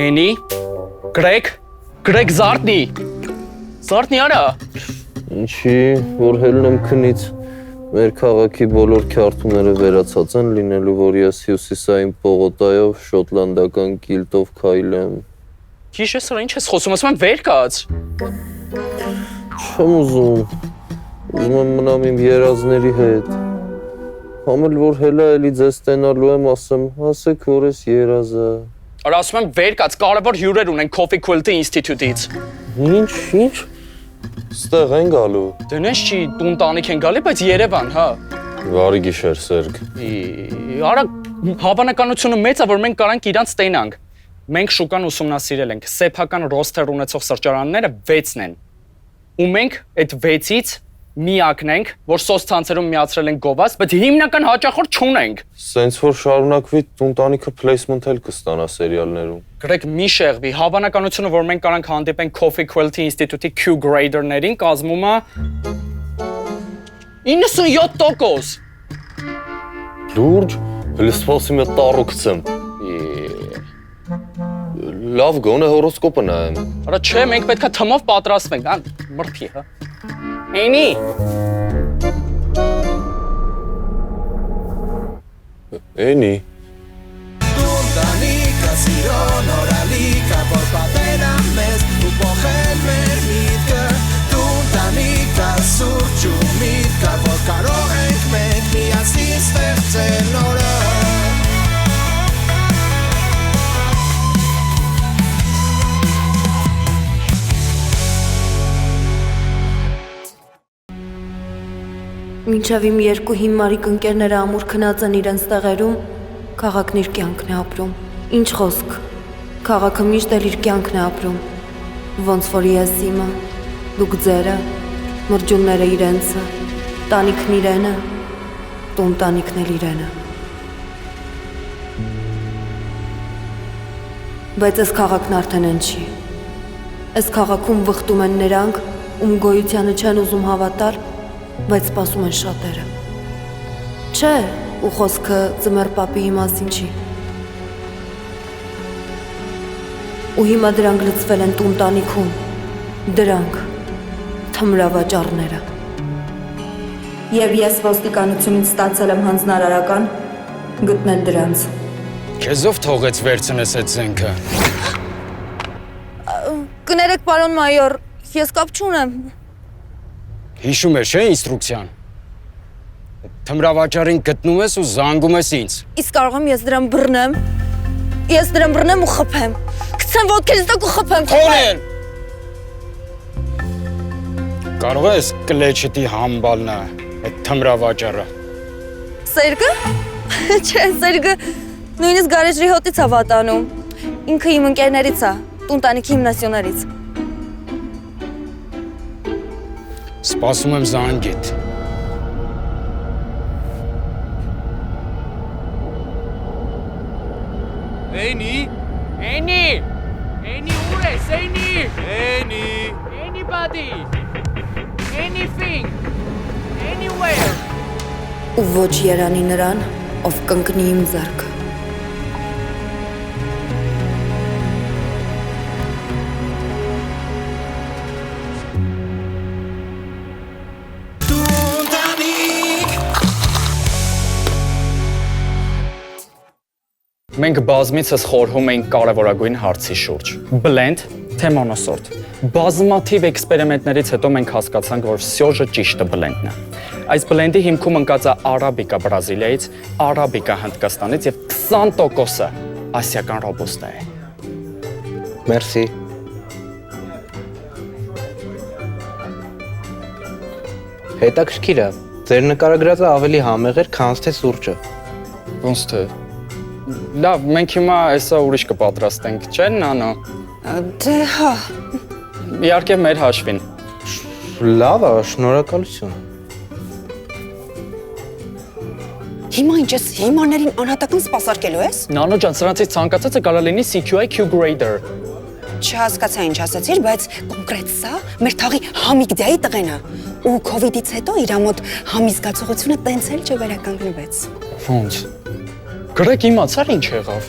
Էնի, գրեք զարդնի արա։ Ինչի, որ հելն եմ քնից, մեր քաղաքի բոլոր քյարթուները վերացած են լինելու, որ ես հյուսիսային պողոտայով, շոտլանդական կիլտով քայլեմ։ Քիչ է սրա, ինչ ես խոսում, ասում եմ վեր կաց։ Չեմ ուզում եմ մնամ իմ երազների հետ։ Համել որ հելա էլի ձեզ տենալու եմ, ասեք, որ ես երազա։ Արա ասում եմ վեր կաց, կարևոր հյուրեր ունեն Coffee Quality Institute-ից։ Ինչ։ Ստեղ են գալու։ Դնես չի, տուն տանիք են գալի, բայց Երևան, հա։ Վարի գիշեր, Սերգ։ Արա հավանականությունը մեծ է, որ մենք կարանք իրանց տենանք։ Մենք շուկան ուսումնասիրել ենք, սեփական ռոստեր ունեցող սրճարանները 6-ն են։ Ու մենք այդ 6-ից միակն ենք, որ սոս ցանցերում միացրել ենք գովազ, բայց հիմնական հաճախորդ չունենք։ Սենց որ շարունակվի տունտանիքը placement էլ կստանա սերիալներում։ Գրեք մի շեղվի, հավանականությունը, որ մենք կարանք հանդիպենք Coffee Quality Institute-ի Q grader-ներին կազմում է 97%։ Լուրջ, լսվասի մի տարու գցեմ։ Լավ գոնե հորոսկոպը նայեմ։ Արա չէ, մենք պետքա թմով պատրաստվենք, մրթի, հա։ Էնի։ Էնի։ Տունտանիկը սիրո նորալիկը, որ պատել ամես ու պոխել մեր միտքը։ Տունտանիկը սուրճ ու միտքը, որ կարող ենք մենք միասին ստեղծել նորը։ Մինչև իմ երկու հիմարիկ ընկերները ամուր քնած են իրենց տեղերում, քաղաքն իր կյանքն է ապրում։ Ինչ խոսք, քաղաքը միշտ էլ իր կյանքն է ապրում։ Ոնց որ ես իմը, դուք ձերը, մրջունները իրենցը, տանիքն իրենը, տունտանիքն էլ իրենը։ Բայց այս քաղաքն արդեն են չի։ Այս քաղաքում վխտում են նրանք, ում գոյությանը չեն ուզում հավատալ, բայց սպասում են շատերը։ Չէ, ու խոսքը ձմեռ պապիի մասին չի։ Ու հիմա դրանք լծվել են տունտանիքում, դրանք, թմրավաճառները։ Եվ ես ոստիկանությունից ստացել եմ հանձնարարական գտնել դրանց։ Քեզով թողեց վերցնես այդ զենքը։ Կներեք, պարոն մայոր, ես կապ չունեմ։ Հիշում ես, չէ՞ ինստրուկցիան։ Թմրավաճառին գտնում ես ու զանգում ես ինձ։ Իսկ կարող եմ ես դրան բռնեմ։ Ես դրան բռնեմ ու խփեմ։ Գցեմ ոտքերից տակ ու խփեմ։ Թողնեն։ Կարող ես կլեչետի համբալնա այդ թմրավաճառը։ Սերգը։ Չէ, Սերգը նույնիսկ գարեջրի հոտից է վատանում։ Ինքը իմ ընկերներից է, տունտանիքի հիմնասիոներից։ Սպասում եմ զանգիդ։ Էնի ուր ես, Anybody, anything, anywhere։ Ու ոչ երանի նրան, ով կընկնի իմ ձեռքը։ Մենք բազմիցս խորհում էինք կարևորագույն հարցի շուրջ։ Blend, թե monosort։ Բազմաթիվ էքսպերիմենտներից հետո մենք հասկացանք, որ Սյոժը ճիշտը blend-ն է։ Այս blend-ի հիմքում ընկած է արաբիկա Բրազիլիայից, արաբիկա Հնդկաստանից եւ 20%-ը ասիական ռոբուստա է։ Մերսի։ Հետաքրքիր է, ձեր նկարագրածը ավելի համեղ էր, քան թե սուրճը։ Ոնց թե։ Լավ, մենք հիմա այսա ուրիշ կպատրաստենք, չէ՞ նանո։ Դե հա։ Իհարկե մեր հաշվին։ Լավ է, շնորհակալություն։ Հիմա ինչ ես հիմաներին անհատական սպասարկելու ես։ Նանո ջան, սրանցից ցանկացածը կարող լինի CQI Q grader։ Չհասկացա ինչ ասացիր, բայց կոնկրետ սա մեր թաղի Համիգդիայի տղեն է։ Ու COVID-ից հետո իր մոտ համի զգացողությունը տենց էլ չվերականգնվեց։ Ոնց։ Գրեք իմացար ինչ եղավ։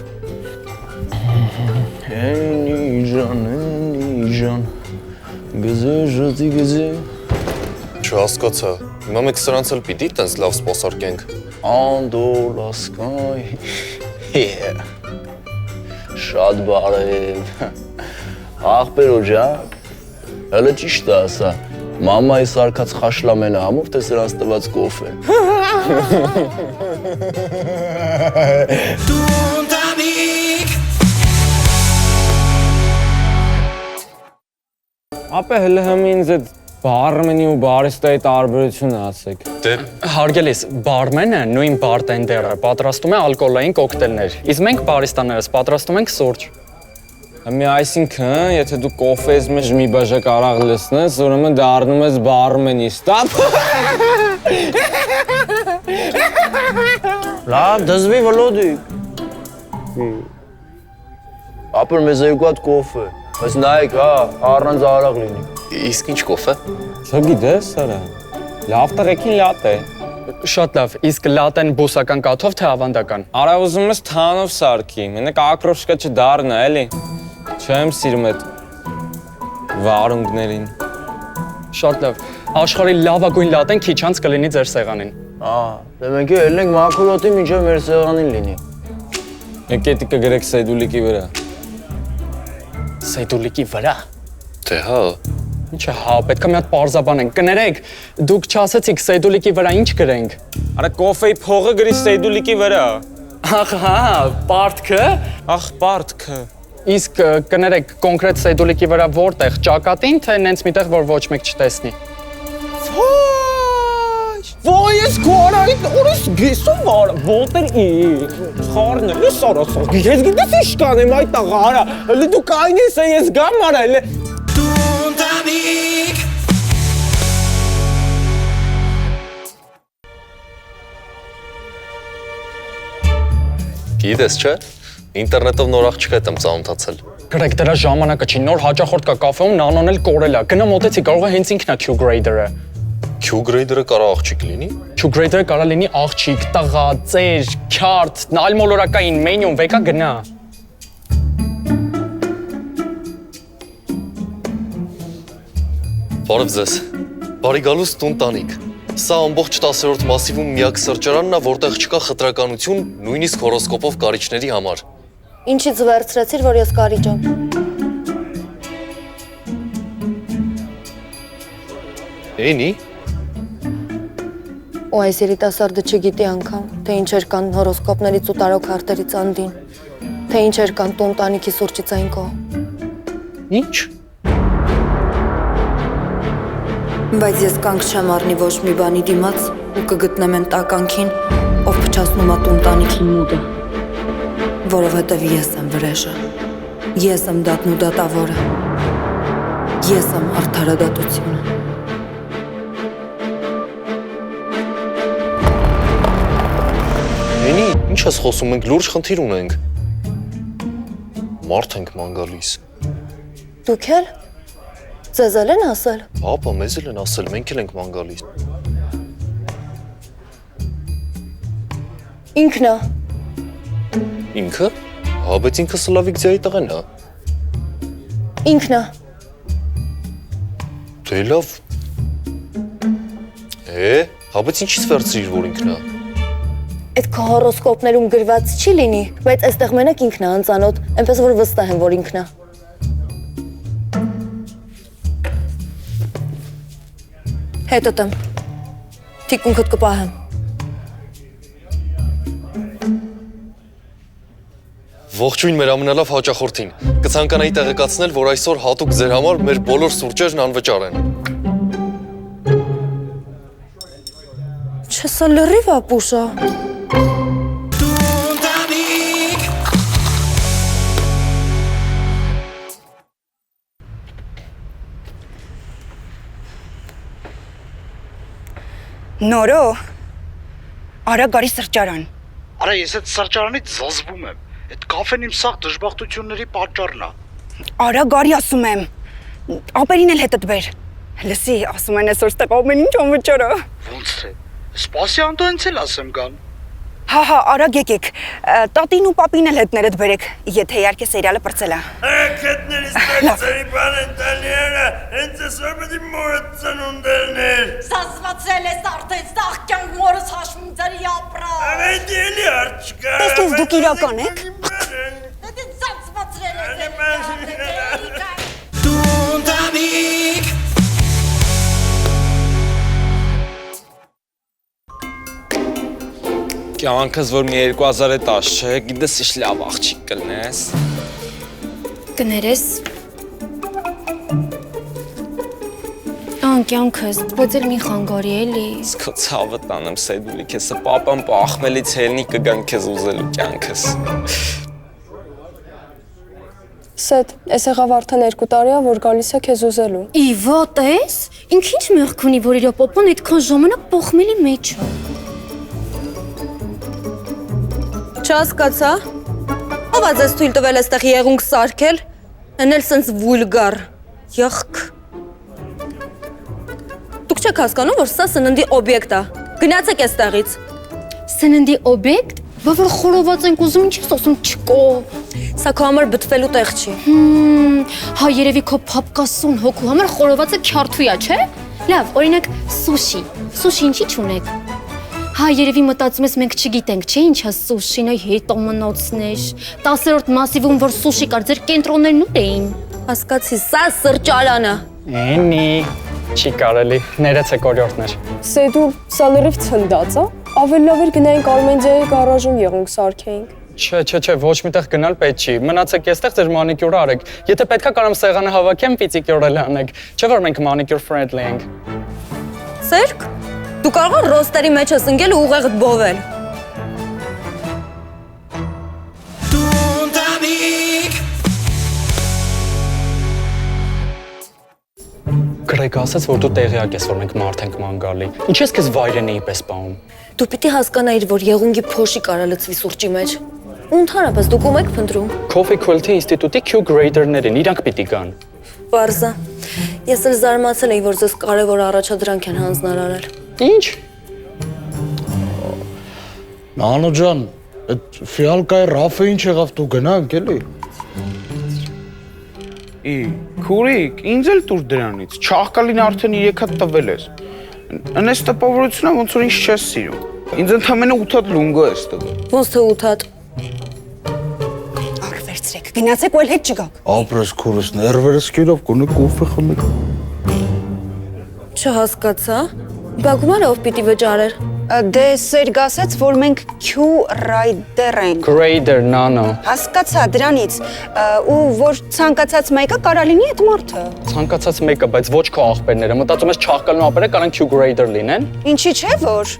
Էնիժան, գզե, ժծի գզե։ Չհասկացա, հիմա մենք սրանց էլ պիտի տենց լավ սպասարկենք։ Անդոլասկայ, շատ բարև, աղբերո ջան, հələ ճիշտ է ասա, մամայի սարկած խաշլամենը համով, թե սրանց տված կոֆե։ Տունտանիկ Ապե հələ հəm ինձ այդ բարմենի ու բարիստայի տարբերությունը ասեք։ Դե Հարգելիս, բարմենը նույն բարտենդերը պատրաստում է ալկոհոլային կոկտեյլներ, իսկ մենք բարիստաներս պատրաստում ենք սուրճ։ Մի այսինքն, եթե դու կոֆեից մեջ մի բաժակ արաղ լցնես, ուրեմն դառնում ես բարմենի, ստապ։ Լավ, դզվի վլոդիկ։ Ապր մեզ երկու հատ կոֆե, բայց նայեք, հա, առանց արաղ լինի։ իսկ ինչ կոֆե։ Չգիտես, սրա։ Լավ տղեկին լատ է։ Շատ լավ, իսկ լատեն բուսական կաթով թե ավանդական։ Արա ուզում ես թանով սարքի, մենակ ակրոշկա չդառնա, էլի։ Չեմ սիրում այդ վարունգներին։ Շատ լավ, աշխարհի լավագույն լատեն քիչ անց կլինի ձեր սեղանին։ Դե մենք ելնենք մաքրոտի մինչև մեր սեղանին լինի։ Եկետի կգրեք սեդուլիկի վրա։ Սեդուլիկի վրա։ Դե հա, Ինչը հա, պետք է մի հատ պարզաբանենք։ Կներեք, դուք չասեցիք սեդուլիկի վրա ինչ գրենք։ Արա կոֆեի փողը գրի սեդուլիկի վրա։ Ախ, հա, պարտքը։ Ախ, պարտքը։ Իսկ կներեք, կոնկրետ սեդուլիկի վրա որտեղ, ճակատին, թե նենց միտեղ, որ ոչ մեկ չտեսնի։ Ոյ, ես գորայ, օրես գեսում վար, ոտեր ի, խարն է, սարասող, ես գիտես ինչ կանեմ այդ տաղարա, հլի դու կայն ես է, ես գամ արա, հլի։ Տունտանիկ գիտես չէ, ինտերնետով նոր աղջիկ հետ եմ ծանոթացել։ Գրեք, դրա ժամանակը չի, նոր հաճախորդ կա կաֆեում, նանոն էլ կորել է։ Գնա մոտեցի, կարող է հենց ինքն է Q-Grader-ը։ Q-Grader-ը կարա աղջիկ լինի։ Q-Grader-ը կարա լինի աղջիկ, տղա, ծեր, քյարթ, այլմոլորակային մենյուն, վեկա գնա։ Բարև ձեզ։ Բարի գալուս Տունտանիկ։ Սա ամբողջ 10-րդ մասիվում միակ սրճարանն է, որտեղ չկա խտրականություն, նույնիսկ հորոսկոպով կարիճների համար։ Ինչից վերցրեցիր, որ ես կարիճ եմ։ Էնի, Ու այս երիտասարդը չգիտի անգամ, թե ինչեր կան հորոսկոպներից ու տարոքարտերից անդին, թե ինչեր կան տունտանիքի սուրճից այն կողմ։ ինչ։ Բայց ես կանգ չեմ առնի ոչ մի բանի դիմաց ու կգտնեմ են տականքին, ով փչացնում է տունտանիքի մուտը։ Որովհետև ես եմ վրեժը, ես եմ դատն ու դատավորը, ես եմ արդարադատությունը։ Էնի, ինչ ես խոսում, մենք լուրջ խնդիր ունենք։ Մարդ ենք ման գալիս։ Դուք էլ? Ձեզ էլ են ասել։ Ապա մեզ էլ են ասել, մենք էլ ենք ման գալիս։ Ինքն է։ Ինքը։ Հա, բայց ինքը Սլավիկ ձյայի տղեն է։ Ինքն է։ Դե լավ։ Հա, բայց ինչից վերցրիր, որ ինքն է։ Այդ քո հորոսկոպներում գրված չի լինի, բայց այստեղ մենակ ինքն է անծանոթ, այնպես որ վստահ եմ, որ ինքն է։ Հետոտ եմ։ Թիկունքդ կպահեմ։ Ողջույն մեր ամենալավ հաճախորդին։ Կցանկանայի տեղեկացնել, որ այսօր հատուկ ձեր համար մեր բոլոր սուրճերն անվճար են։ Չէ, սա լրիվ ապուշա։ Տունտանիկ Նորո։ Արա գարի սրճարան։ Արա ես այդ սրճարանից զզվում եմ։ Այդ կաֆեն իմ սաղ դժբախտությունների պատճառն է։ Արա գարի ասում եմ։ Ապերին էլ հետդ բեր։ Լսի, ասում են այսօր ստեղ ամեն ինչ անվճար է։ Ոնց թե։ Սպասի անտո հենց էլ ասեմ կան։ Հա, արագ եկեք։ Տատին ու պապին էլ հետներդ բերեք, եթե իհարկե սերիալը պրծել է։ Հետներիս տակցերի բան են տալիերը, հենց այսօր պետք է մորը ծնունդերներ։ Սազվացել ես արդեն սաղ կյանք մորս հաշվում ձերի ապրա։ Այդ էլի արջկա։ Տեսնես դուք իրական եք։ Դե սազվացրել ես։ Տունտանիկ Կյանքս որ մի 2010 չէ, գիտես ինչ լավ աղջիկ կլնես։ Կներես։ Կյանքս, բայց էլ մի խանգարի էլի։ Իսկ քո ցավը տանեմ սեդուլի քեզ պապան պախմելից հելնի կգան քեզ ուզելու կյանքս։ Սեդ, ես եղավ արդեն 2 տարի է, որ գալիս է քեզ ուզելու։ Իվա, տես, ինք ինչ մեղք ունի, որ իր պապան այդքան ժամանակ պոխմելի մեջ է։ Չհասկացա։ Ո՞վ է ձեզ թույլ տվել այստեղ եղունգ սարքել։ Հեն էլ սենց վուլգար։ Յախք։ Դուք չեք հասկանում, որ սա սննդի օբյեկտ է։ Գնացեք այստեղից։ Սննդի օբյեկտ, որ խորոված ենք ուզում, ինչ ես ասում չկո։ Սա քո համար բթվելու տեղ չի։ Հա երևի քո փապկասուն հոգու համար խորովածը քյարթույա, չէ։ Լավ, օրինակ սուշի։ Սուշի ինչի՞ չունեք։ Հա երևի մտածում ես մենք չգիտենք, չէ՞ ինչ է սուշին, այ հետամնոցներ։ 10-րդ մասիվում որ սուշի կար, ձեր կենտրոններն ուր էին։ Հասկացի, սա սրճարանը։ Էնի, չի կարելի, ներեցեք օրիորդներ։ Սեդու, սա լրիվ ցնդած է։ Ավելի լավ էր գնայինք Արմենիայի գարաժում եղունգ սարքեինք։ Չէ, ոչ միտեղ գնալ պետք չի։ Մնացեք այստեղ ձեր մանիկյուրը արեք։ Եթե պետքա կարամ սեղանը հավաքեմ, պիծիկյուրը անեք։ Չէ՞ որ մենք մանիկյուր friendly ենք։ Սերկ, դու կարող ես ռոստերի մեջ ես ընկել ու ուղեղդ բովել։ Տունտանիկ Գրեգ ասաց, որ դու տեղյակ ես, որ մենք մարդ ենք ման գալի։ Ինչ ես քեզ վայրենիի պես պահում։ Դու պիտի հասկանայիր, որ եղունգի փոշի կարա լցվի սուրճի մեջ։ Ու ընդհանրապես դուք ում եք փնտրում։ Coffee Quality ինստիտուտի Q grader-ներին, իրանք պիտի գան։ Պարզա։ Ես էլ զարմացել էի, որ ձեզ կարևոր առաջադրանք են հանձնարարել։ Ինչ։ Նանո ջան, այդ ֆիալկայի ռաֆը ինչ եղավ դու գնանք էլի։ Քուրիկ, ինձ էլ տուր դրանից։ Չաղկալին արդեն 3 հատ տվել ես։ Անես տպավորությունն է ոնց որ ինձ չես սիրում։ Ինձ ընդամենը 8 հատ լունգո ես տվել։ Ոնց թե 8 հատ։ Ար վերցրեք, գնացեք ու էլ հետ չգաք։ Ապրես քուրս ներվերս կերով կոնե կոֆե խմեք։ Չհասկացա։ Բա գումարը ով պիտի վճարեր։ Դե Սերգ ասաց, որ մենք Q rider ենք։ Grader nano։ Հասկացա դրանից, ու որ ցանկացած մեկը կարա լինի այդ մարդը։ Ցանկացած մեկը, բայց ոչ քո աղբերները։ Մտածում ես չաղկալու ապերը կարան Q grader լինեն։ Ինչի՞ չէ որ։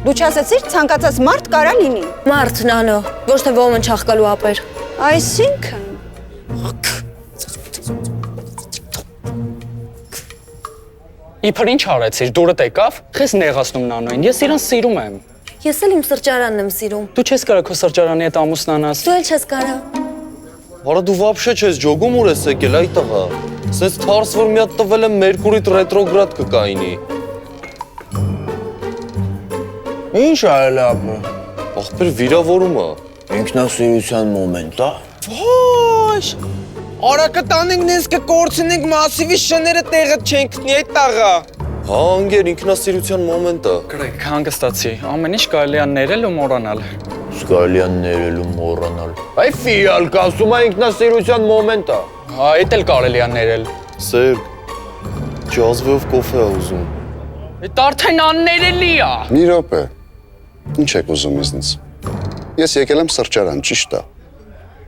Դու չասացիր ցանկացած մարդ կարա լինի։ Մարդ նանո, ոչ թե ոմն չաղկալու ապեր։ Այսինքն Իբր ինչ արեցիր, դուրդ եկավ, քեզ նեղացնում նանոին, ես իրան սիրում եմ։ Ես էլ իմ սրճարանն եմ սիրում։ Դու չես կարա քո սրճարանի հետ ամուսնանաս։ Դու էլ չես կարա։ Արա դու вообще չես ջոգում ուր ես եկել այ տղա։ Սենց թարս որ մի հատ տվել եմ Մերկուրիտ ռետրոգրադ կկայինի։ Ինչ արել ապը։ Ախպեր վիրավորում է։ Ինքնասիրության մոմենտ է։ Ոչ։ Արակը տանենք նենց կկորցնենք մասիվի շները տեղը չենք գտնի այդ տաղա։ Հա, անգեր ինքնասիրության մոմենտ է։ Գրեգ, հանգստացի, ամեն ինչ կարելի է ներել ու մոռանալ։ Սկալի է ներել ու մոռանալ։ Այ ֆիալկա ասում է ինքնասիրության մոմենտ է։ Հա, այդ էլ կարելի է ներել։ Սերգ, ջազվով կոֆե է ուզում։ Այդ արդեն աններելի է։ Մի րոպե։ Ինչ եք ուզում ինձնից։ Ես եկել եմ սրճարան, ճիշտ է։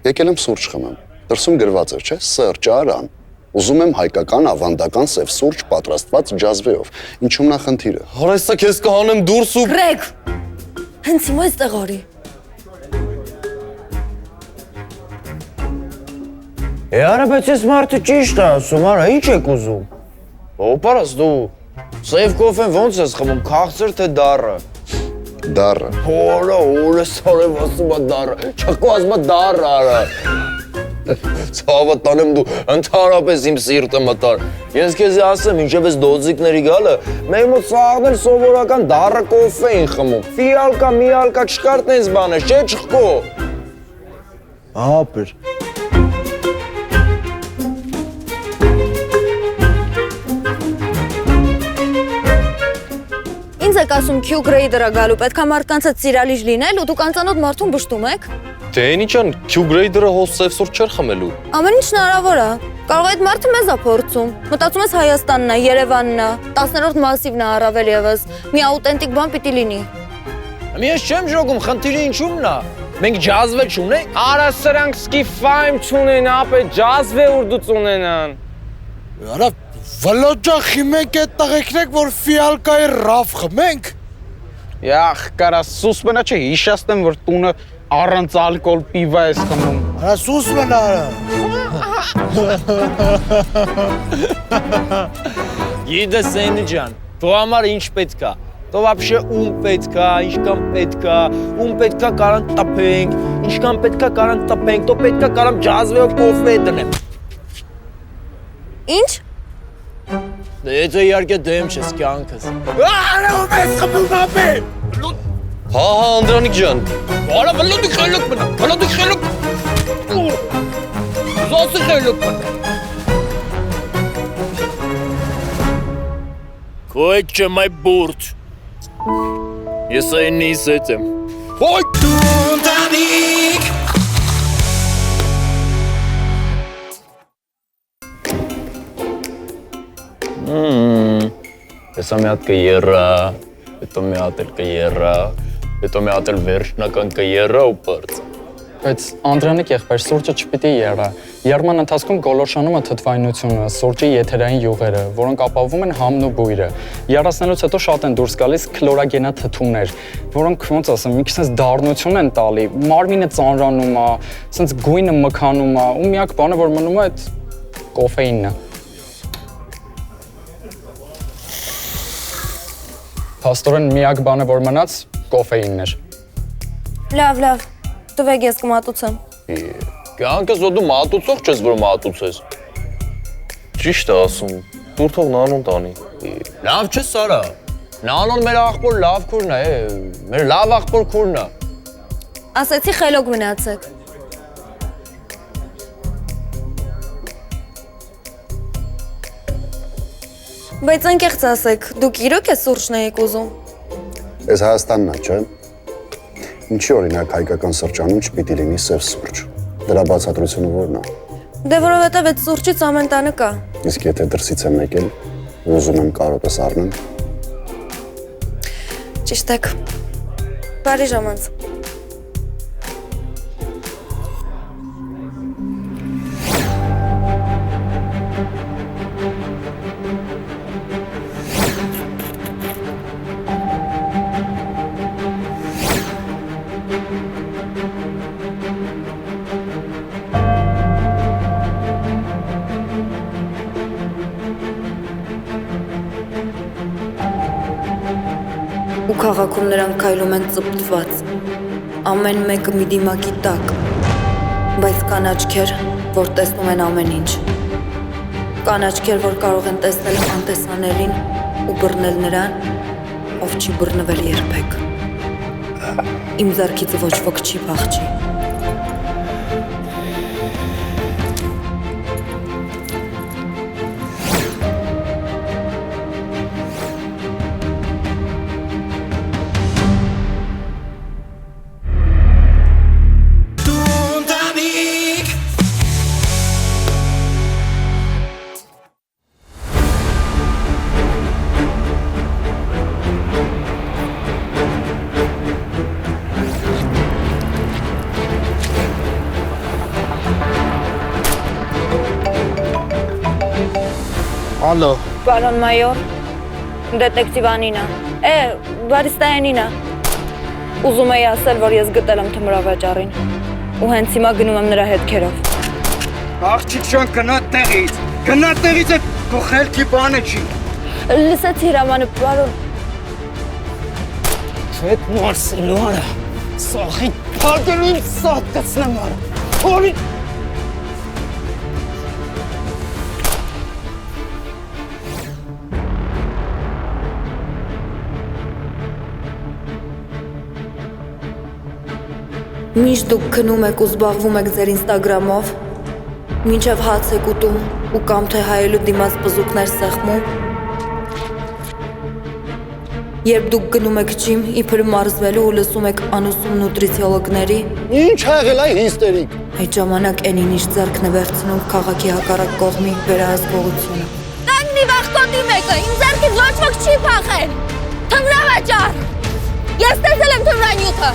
Եկել եմ սուրճ խմեմ։ Դրսում գրված էր, չէ՞, սրճարան։ Ուզում եմ հայկական ավանդական սև սուրճ պատրաստված ջազվեով։ Ինչու՞մն է խնդիրը։ Հարա սա քեզ կհանեմ դուրս ու Գրեգ։ Հենց հիմա այստեղ արի։ Արա բայց ես մարդը ճիշտ է ասում, արա ինչ եք ուզում։ Օպարաս դու սև կոֆեն ոնց ես խմում, քաղցր թե դառը։ Դառը։ Հորա, օրը սարև ասում է դառը, չակո ասում է դառը արա։ Ցավը տանեմ դու ընդհանրապես իմ սիրտը մտար։ Ես քեզ ասեմ, ինչև էս դոզիկների գալը, մեր մոտ սաղն էլ սովորական դառը կոֆե էին խմում։ Ֆիալկա, միալկա չկար տես բաներ, չէ չխկո։ Ապեր։ Ինձ եք ասում Q-grade-ը գալու, պետք է մարդկանց հետ սիրալիժ լինել ու դուք անծանոթ մարդուն բշտում եք։ Դե այնիչան Q-grade-ը հոս սևսոր չէր խմելու։ Ամեն ինչ հնարավոր է։ Կարող է այդ մարդը մեզ է փորձում։ Մտածում ես Հայաստանն է, Երևանն է, 10-րդ մասիվն է առավել եւս։ Մի աուտենտիկ բան պիտի լինի։ Ես չեմ ժողում, խնդիրը ինչումն է։ Մենք ջազվե չունենք։ Արա սրանք սկիֆայմ չունեն, ապե ջազվե ուրդուց ունենան։ Արա Վլոջա խիմենք այդ տղեկնեք, որ ֆիալկայի ռաֆ խմենք։ Յախ, կարա սուս մնա չէ, հիշացնեմ, որ տունը առանց ալկոհոլ պիվա ես խմում։ Արա սուս մնա Գիտես Սենի ջան, քո համար ինչ պետք է։ То вообще ում պետք է, ինչքան պետք է, ում պետք է կարան տապենք, ինչքան պետք է կարան տապենք, то պետք է կարամ ջազվեով կոֆե դնեմ։ Ինչ։ Դե եթե իհարկե դեմ չես կյանքս։ Արա ում ես խմում ապե։ Հա, Անդրանիկ ջան։ Արա վլոդի խելոք մնա, վլոդի խելոք։ Զոսի խելոք մնա։ Քոյ չեմ այ բուրջ։ Ես այնի սետ եմ։ Ոյ Տունտանիկ Հեսա մի հատ կերա, հետո մի հատ էլ կերա, հետո մի հատ էլ վերջնական կերա ու պրծ։ Բայց Անդրանիկ եղբայր, սուրճը չպիտի երա։ Երման ընթացքում գոլորշանում է թթվայնությունը, սուրճի եթերային յուղերը, որոնք ապահովում են համն ու բույրը։ Երացնելուց հետո շատ են դուրս գալիս քլորագենա թթուներ, որոնք ոնց ասեմ, մի քիչ դառնություն են տալի, մարմինը ծանրանում է, սենց գույնը մքանում է, ու միակ բանը, որ մնում է, այդ կոֆեինն է։ Փաստորեն միակ բանը, որ մնաց, կոֆեինն էր։ Լավ, տվեք ես կմատուցեմ։ Կյանքս որ դու մատուցող չես, որ մատուցես։ Ճիշտ է ասում, դուր թող նանուն տանի։ Լավ չէ Սարա։ Նանոն մեր աղբոր լավ քուրն է, մեր լավ աղբոր քուրն է։ Ասեցի խելոք մնացեք։ Բայց անկեղծ ասեք, դուք իրոք է սուրճն եք ուզում։ Այս Հայաստանն է, չէ՞։ Ինչի օրինակ հայկական սրճանում չպիտի լինի սև սուրճ։ Դրա բացատրությունը ո՞րն է։ Դե որովհետև այդ սուրճից ամեն տանը կա։ Իսկ եթե դրսից եմ եկել, ուզում եմ կարոտս առնեմ։ Ճիշտ եք։ Բարի ժամանց։ Ու քաղաքում նրանք քայլում են ծպտված, ամեն մեկը մի դիմակի տակ, բայց կան աչքեր, որ տեսնում են ամեն ինչ։ Կան աչքեր, որ կարող են տեսնել անտեսանելին ու բռնել նրան, ով չի բռնվել երբեք։ Իմ ձեռքից ոչ ոք չի փախչի։ Ալո։ Պարոն մայոր, դետեկտիվ Անինա, բարիստա Անինա։ Ուզում էի ասել, որ ես գտել եմ թմրավաճառին ու հենց հիմա գնում եմ նրա հետքերով։ Աղջիկ շան գնա տեղից է քո խելքի բանը չի։ Լսեցի հրամանը, պարոն։ Չետ մարսելու արա, սաղի թագելին սատ կծնեմ արա, թորի։ Միշտ դուք քնում եք ու զբաղվում եք ձեր Instagram-ով, մինչև հաց եք ուտում ու կամ թե հայելու դիմաց բզուկներ սեղմում։ Երբ դուք գնում եք ջիմ, իբր մարզվելու ու լսում եք անուսում նուտրիցիոլոգների, Ինչ եղել է հիստերիկ։ այդ ժամանակ էնին իր ձեռքն է վերցնում քաղաքի հակառակ կողմի վերահսկողությունը։ Կանգնի վախկոնդի մեկը, իմ ձեռքից ոչ ոք չի փախել։ Թմրավաճառ։ Ես տեսել եմ թմրանյութը։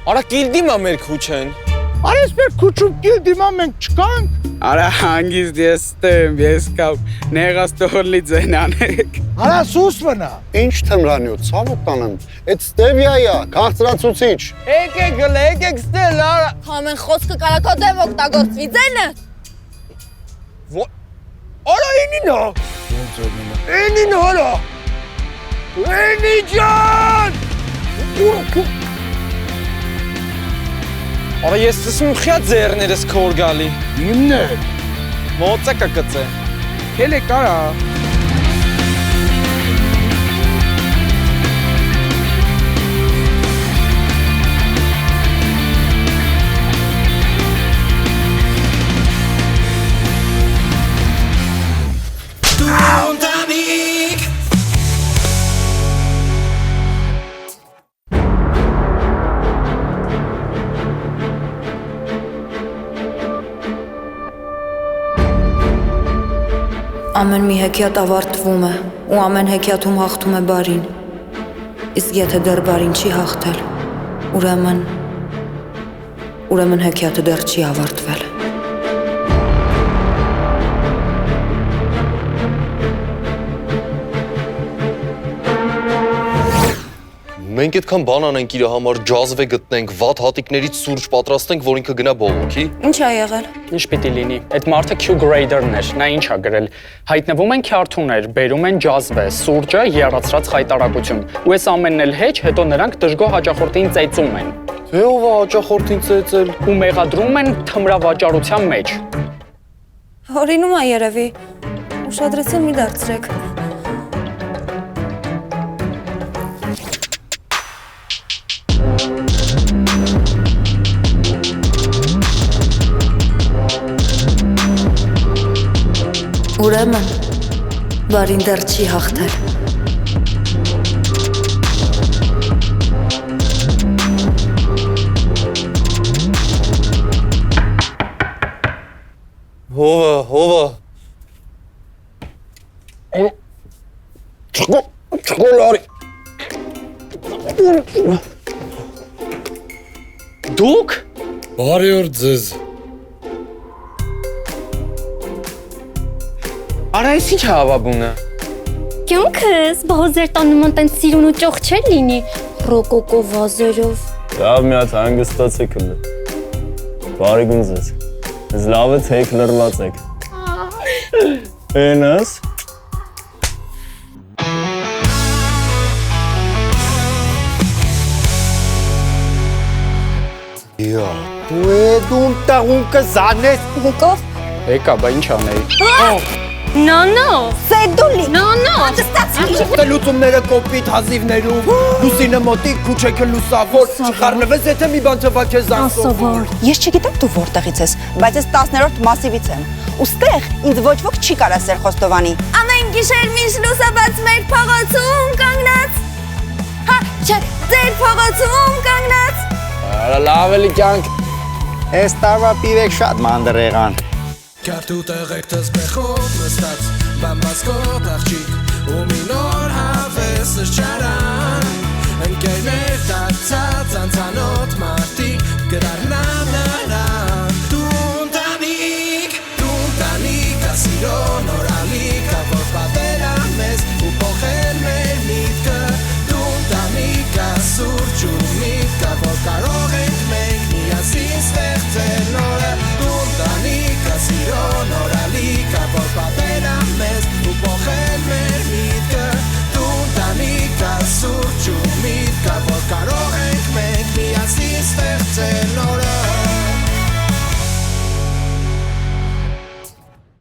Արա կիլդիմա մեր քուչեն։ Արես մեր քուչում կիլդիմա մենք չկանք։ Արա հանգիստ ես ստեմ, ես կամ նեղած տողլի ձենանեք։ Արա սուս մնա։ Ինչ թմրանյութ, ցավոք տանեմ։ Այդ ստևիա է, քաղցրացուցիչ։ Եկեք գլե, եկեք ստել, արա։ Ամեն խոսքը կարակո դեմ օգտագործվի ձենը։ Արա ինին ա։ Ինին արա։ Ինի ջան։ Արա ես տեսնում խիա ձեռներս քոր գալի։ Իմն է։ Մոծակը կծե։ Քելե կարա։ Տունտանիկ Ամեն մի հեքիաթ ավարտվում է ու ամեն հեքիաթում հաղթում է բարին։ Իսկ եթե դեռ բարին չի հաղթել, ուրեմն հեքիաթը դեռ չի ավարտվել։ Մենք այդքան բան անենք իր համար, ջազվե գտնենք, վատ հատիկներից սուրճ պատրաստենք, որ ինքը գնա բողոքի։ Ինչ ա եղել։ Ինչ պիտի լինի։ Այդ մարդը Q grader-ն էր, նա ինչ ա գրել։ Հայտնվում են քյարթուներ, բերում են ջազվե, սուրճը եռացրած խայտարակություն։ Ու այս ամենն էլ հեչ, հետո նրանք դժգոհ հաճախորդին ծեծում են։ Թե ով է հաճախորդին ծեծել։ Ու մեղադրում են թմրավաճառության մեջ։ Հորինում ա երևի։ Ուշադրություն մի դարձրեք։ Ուրեմն, բարին դեռ չի հաղթել։ Հովա։ Չկոլարի։ Դուք։ Բարի օր ձեզ։ Արա ես ինչ հավաբունը։ Կյանքս, բազեր տանում տենց սիրուն ու ճոխ չէր լինի, ռոկոկո վազերով։ Լավ մի հատ հանգստացեք հլը։ Բարի գուն ձեզ։ Ես լավ է թեք լրված եք։ Էնաս։ Իա։ Դու դում տաղունքը զանես ուկով։ Եկա, բա ինչ անեի։ Նանո։ Սեդուլի։ Նանո։ Ատստացի։ Լուծումները կոպիտ հազիվներում, լուսինը մոտիկ, քուչեքը լուսավոր, չխառնվես եթե մի բան թվա քեզ անսովոր։ Ես չգիտեմ դու որտեղից ես, բայց ես 10-րդ մասիվից եմ։ Ոստեղ ինձ ոչ ոք չի կարա սեր խոստովանի։ Ամեն գիշեր միշտ լուսաբաց մեր փողոցում կանգնած։ Հա, չէ, ձեր փողոցում կանգնած։ Արա լավ էլի կյանք։ Այս տարվա պիվեք շատ մանր եղան։ Քարտու տեղեք տզբեխով նստած բամբասկոտ աղջիկ ու մի նոր հավես սրճարան ընկերներ դարձած անցանոթ մարդիկ կդառնան նրան